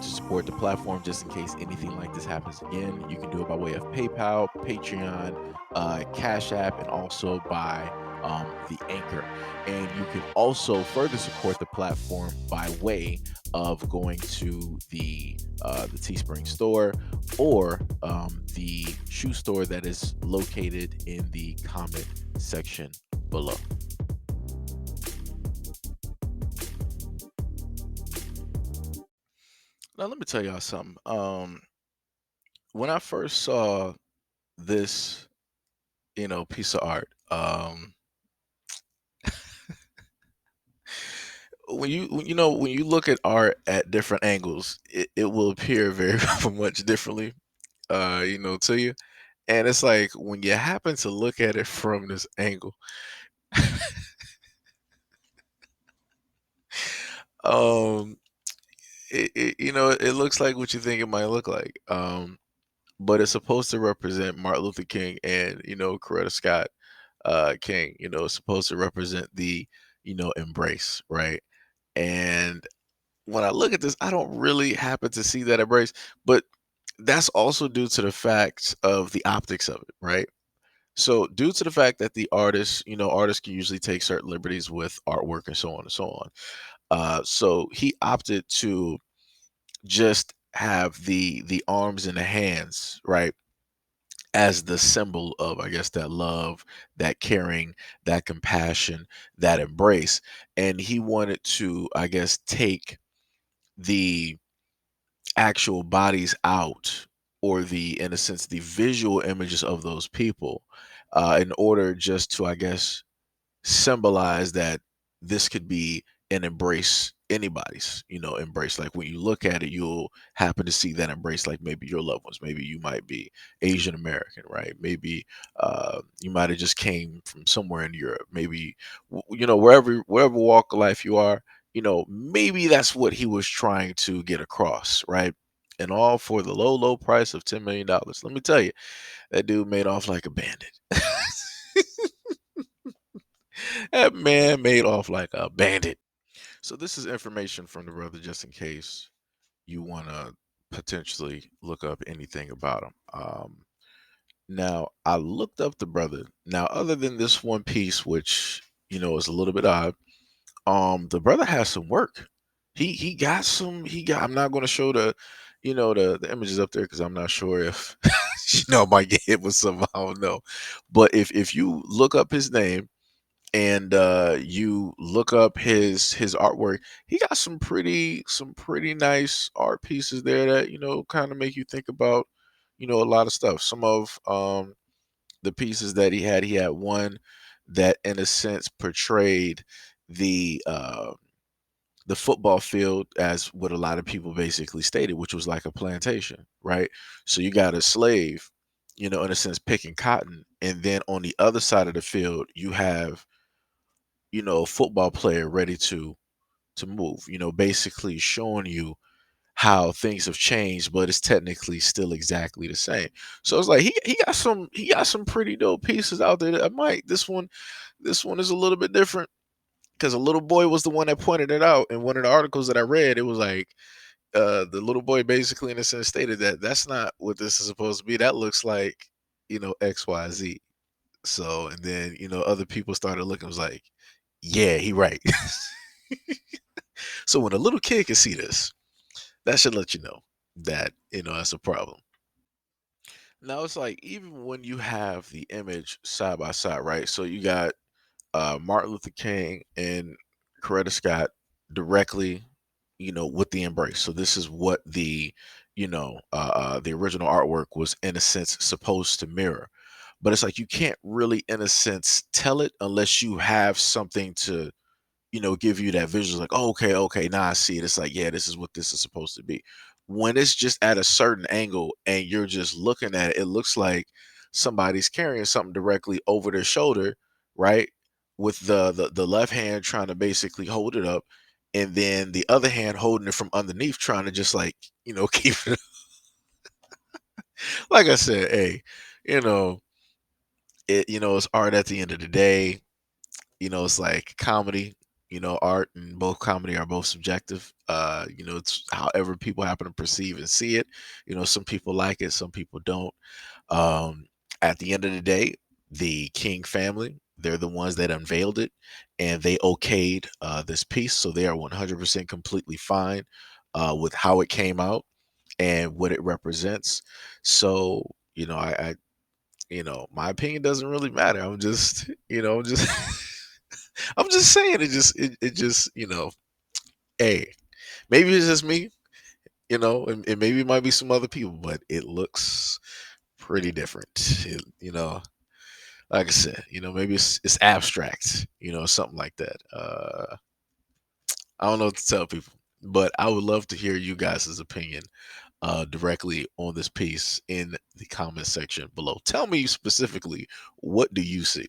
want to support the platform just in case anything like this happens again, you can do it by way of PayPal, Patreon, Cash App, and also by the Anchor. And you can also further support the platform by way of going to the Teespring store or the shoe store that is located in the comment section below. Now, let me tell y'all something. When I first saw this, piece of art, when you look at art at different angles, it will appear very much differently, to you. And it's like when you happen to look at it from this angle, um, it looks like what you think it might look like. But it's supposed to represent Martin Luther King and Coretta Scott King. It's supposed to represent the embrace, right? And when I look at this, I don't really happen to see that embrace, but that's also due to the fact of the optics of it, right? So, due to the fact that the artist, artists can usually take certain liberties with artwork and so on and so on. So he opted to just have the arms and the hands, right, as the symbol of, I guess, that love, that caring, that compassion, that embrace. And he wanted to, I guess, take the actual bodies out, or in a sense, the visual images of those people, in order just to, I guess, symbolize that this could be an embrace, anybody's embrace. Like when you look at it, you'll happen to see that embrace, like maybe your loved ones, maybe you might be Asian American, right? Maybe you might have just came from somewhere in Europe, maybe wherever walk of life you are, maybe that's what he was trying to get across, right? And all for the low price of $10 million. Let me tell you, that dude made off like a bandit. That man made off like a bandit. So this is information from the brother, just in case you want to potentially look up anything about him. Now I looked up the brother. Now, other than this one piece, which is a little bit odd, the brother has some work. He got some. He got. I'm not going to show the images up there because I'm not sure if I might get hit with some. I don't know. But if you look up his name and you look up his artwork, he got some pretty nice art pieces there that kind of make you think about a lot of stuff. Some of the pieces that he had one that in a sense portrayed the uh the football field as what a lot of people basically stated, which was like a plantation, right? So you got a slave, in a sense, picking cotton, and then on the other side of the field you have a football player ready to move, basically showing you how things have changed, but it's technically still exactly the same. So it's like he got some pretty dope pieces out there that I might this one is a little bit different because a little boy was the one that pointed it out in one of the articles that I read. It was like the little boy basically in a sense stated that that's not what this is supposed to be. That looks like XYZ. So, and then other people started looking, was like, yeah, he right. So when a little kid can see this, that should let you know that that's a problem. Now it's like even when you have the image side by side, right? So you got Martin Luther King and Coretta Scott directly, with the embrace. So this is what the original artwork was in a sense supposed to mirror. But it's like you can't really, in a sense, tell it unless you have something to give you that visual, like, oh, okay, okay, now I see it. It's like, yeah, this is what this is supposed to be. When it's just at a certain angle and you're just looking at it, it looks like somebody's carrying something directly over their shoulder, right? With the left hand trying to basically hold it up, and then the other hand holding it from underneath, trying to just like, keep it. Like I said, hey, you know, it's art at the end of the day. It's like comedy. art and both comedy are both subjective. It's however people happen to perceive and see it. Some people like it, some people don't. Um, at the end of the day, the King family, they're the ones that unveiled it and they okayed this piece. So they are 100% completely fine with how it came out and what it represents. So, my opinion doesn't really matter. I'm just, I'm just, I'm just saying it just, hey, maybe it's just me, and maybe it might be some other people, but it looks pretty different. Like I said, maybe it's abstract, something like that. I don't know what to tell people, but I would love to hear you guys' opinion directly on this piece in the comment section below. Tell me specifically, what do you see?